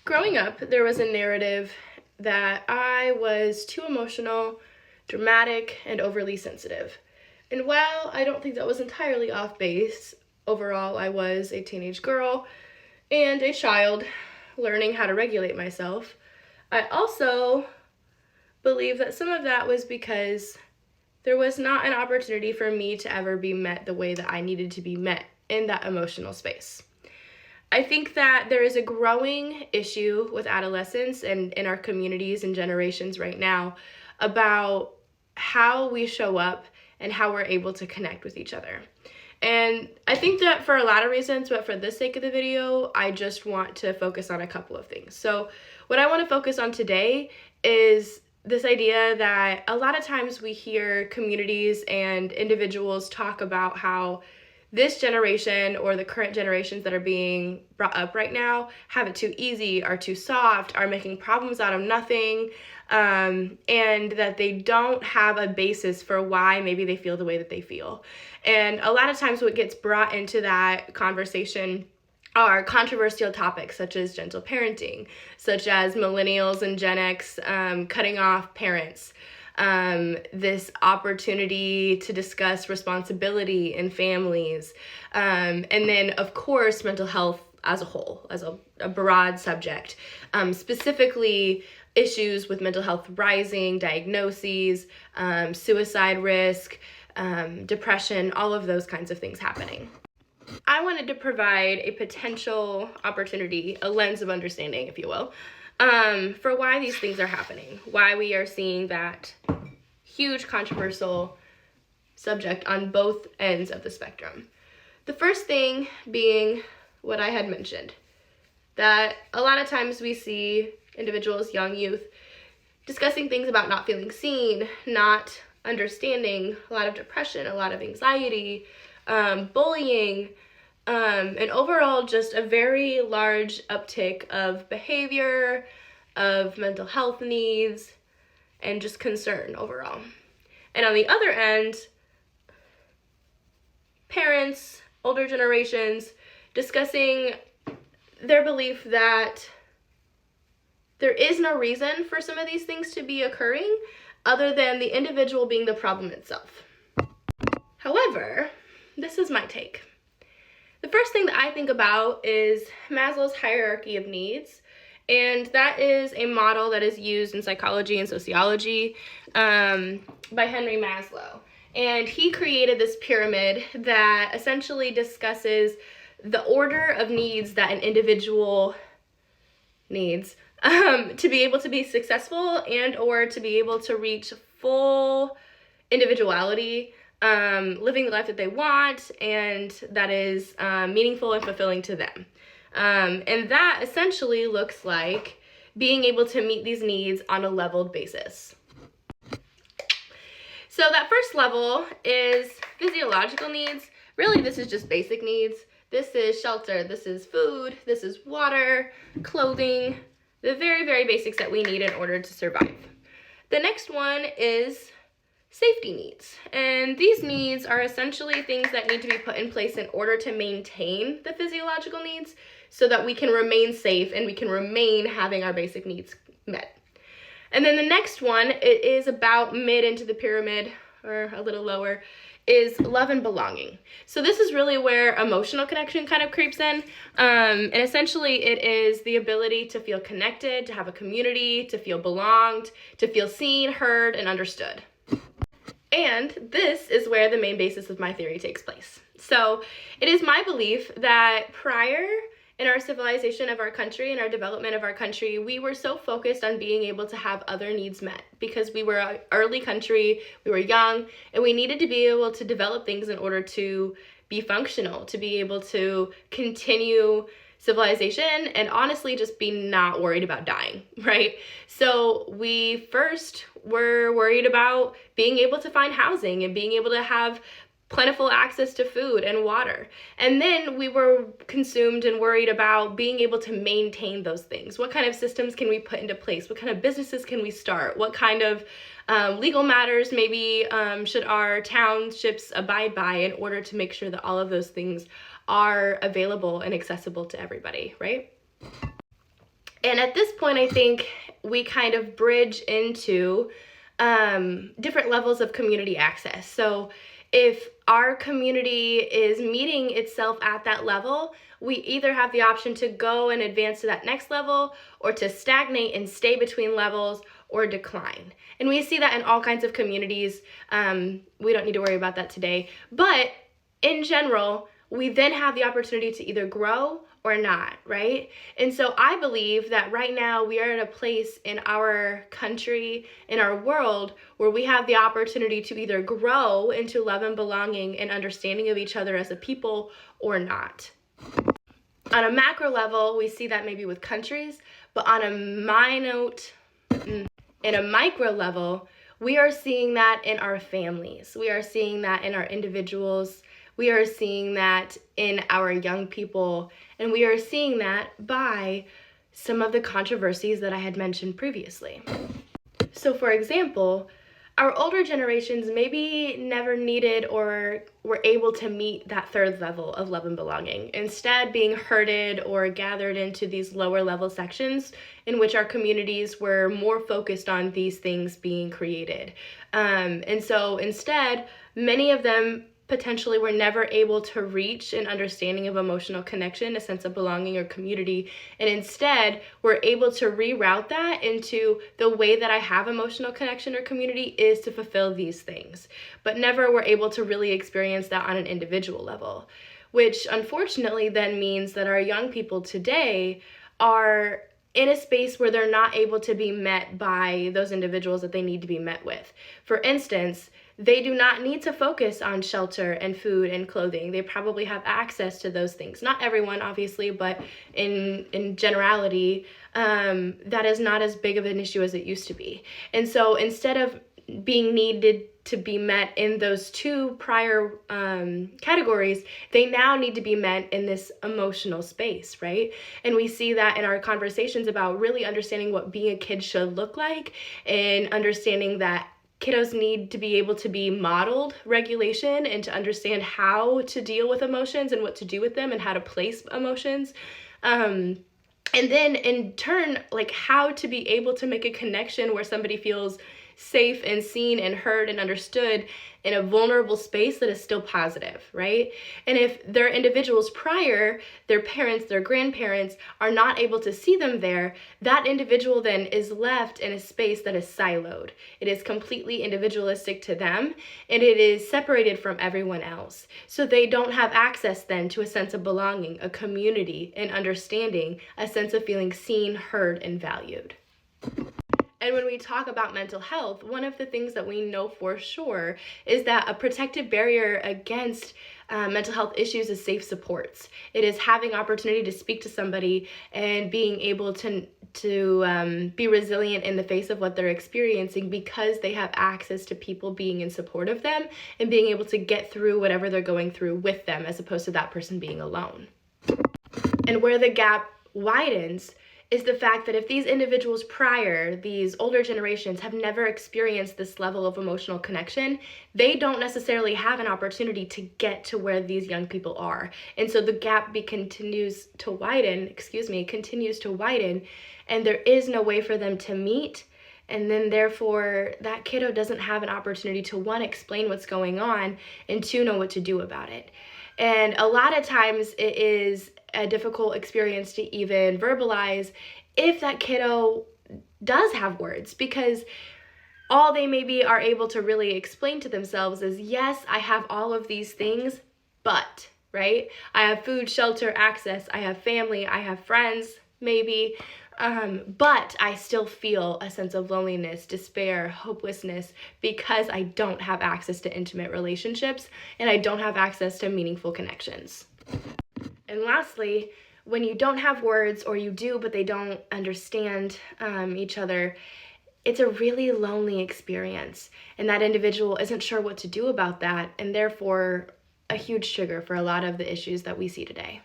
Growing up, there was a narrative that I was too emotional, dramatic, and overly sensitive. And while I don't think that was entirely off base, overall I was a teenage girl and a child learning how to regulate myself. I also believe that some of that was because there was not an opportunity for me to ever be met the way that I needed to be met in that emotional space. I think that there is a growing issue with adolescents and in our communities and generations right now about how we show up and how we're able to connect with each other. And I think that for a lot of reasons, but for the sake of the video, I just want to focus on a couple of things. So what I want to focus on today is this idea that a lot of times we hear communities and individuals talk about how this generation or the current generations that are being brought up right now have it too easy, are too soft, are making problems out of nothing, and that they don't have a basis for why maybe they feel the way that they feel. And a lot of times what gets brought into that conversation are controversial topics such as gentle parenting, such as millennials and Gen X cutting off parents, this opportunity to discuss responsibility in families, and then of course mental health as a whole, as a broad subject, specifically issues with mental health rising, diagnoses, suicide risk, depression, all of those kinds of things happening. I wanted to provide a potential opportunity, a lens of understanding, if you will, for why these things are happening, why we are seeing that huge controversial subject on both ends of the spectrum. The first thing being what I had mentioned, that a lot of times we see individuals, young youth, discussing things about not feeling seen, not understanding, a lot of depression, a lot of anxiety, bullying, and overall just a very large uptick of behavior, of mental health needs, and just concern overall. And on the other end, parents, older generations, discussing their belief that there is no reason for some of these things to be occurring other than the individual being the problem itself. However, this is my take. The first thing that I think about is Maslow's hierarchy of needs, and that is a model that is used in psychology and sociology by Henry Maslow. And he created this pyramid that essentially discusses the order of needs that an individual needs to be able to be successful and or to be able to reach full individuality, living the life that they want and that is meaningful and fulfilling to them. And that essentially looks like being able to meet these needs on a leveled basis. So that first level is physiological needs. Really, this is just basic needs. This is shelter, this is food, this is water, clothing, the very, very basics that we need in order to survive. The next one is safety needs. And these needs are essentially things that need to be put in place in order to maintain the physiological needs so that we can remain safe and we can remain having our basic needs met. And then the next one, it is about mid into the pyramid or a little lower, is love and belonging. So this is really where emotional connection kind of creeps in. And essentially it is the ability to feel connected, to have a community, to feel belonged, to feel seen, heard, and understood. And this is where the main basis of my theory takes place. So it is my belief that prior in our civilization of our country and our development of our country, we were so focused on being able to have other needs met because we were an early country, we were young, and we needed to be able to develop things in order to be functional, to be able to continue civilization and honestly just be not worried about dying, right? So we first were worried about being able to find housing and being able to have plentiful access to food and water. And then we were consumed and worried about being able to maintain those things. What kind of systems can we put into place? What kind of businesses can we start? What kind of legal matters maybe should our townships abide by in order to make sure that all of those things are available and accessible to everybody, right? And at this point, I think we kind of bridge into different levels of community access. So if our community is meeting itself at that level, we either have the option to go and advance to that next level, or to stagnate and stay between levels, or decline. And we see that in all kinds of communities. We don't need to worry about that today. But in general, we then have the opportunity to either grow or not, right? And so I believe that right now we are at a place in our country, in our world, where we have the opportunity to either grow into love and belonging and understanding of each other as a people, or not. On a macro level, we see that maybe with countries, but on a in a micro level, we are seeing that in our families. We are seeing that in our individuals. We are seeing that in our young people. And we are seeing that by some of the controversies that I had mentioned previously. So for example, our older generations maybe never needed or were able to meet that third level of love and belonging, instead being herded or gathered into these lower level sections in which our communities were more focused on these things being created. And so instead, many of them potentially were never able to reach an understanding of emotional connection, a sense of belonging or community, and instead were able to reroute that into the way that I have emotional connection or community is to fulfill these things, but never were able to really experience that on an individual level, which unfortunately then means that our young people today are in a space where they're not able to be met by those individuals that they need to be met with. For instance, they do not need to focus on shelter and food and clothing. They probably have access to those things. Not everyone, obviously, but in generality, that is not as big of an issue as it used to be. And so instead of being needed to be met in those two prior categories, they now need to be met in this emotional space, right? And we see that in our conversations about really understanding what being a kid should look like, and understanding that kiddos need to be able to be modeled regulation and to understand how to deal with emotions and what to do with them and how to place emotions. And then in turn, like how to be able to make a connection where somebody feels safe and seen and heard and understood in a vulnerable space that is still positive, right? And if their individuals prior, their parents, their grandparents are not able to see them there, that individual then is left in a space that is siloed. It is completely individualistic to them, and it is separated from everyone else. So they don't have access then to a sense of belonging, a community, and understanding, a sense of feeling seen, heard, and valued. And when we talk about mental health, one of the things that we know for sure is that a protective barrier against mental health issues is safe supports. It is having opportunity to speak to somebody and being able to be resilient in the face of what they're experiencing, because they have access to people being in support of them and being able to get through whatever they're going through with them, as opposed to that person being alone. And where the gap widens is the fact that if these individuals prior, these older generations, have never experienced this level of emotional connection, they don't necessarily have an opportunity to get to where these young people are. And so the gap continues to widen, and there is no way for them to meet. And then therefore that kiddo doesn't have an opportunity to, one, explain what's going on, and two, know what to do about it. And a lot of times it is a difficult experience to even verbalize if that kiddo does have words, because all they maybe are able to really explain to themselves is, yes, I have all of these things, but, right? I have food, shelter, access, I have family, I have friends, maybe, but I still feel a sense of loneliness, despair, hopelessness, because I don't have access to intimate relationships and I don't have access to meaningful connections. And lastly, when you don't have words, or you do, but they don't understand each other, it's a really lonely experience. And that individual isn't sure what to do about that, and therefore a huge trigger for a lot of the issues that we see today.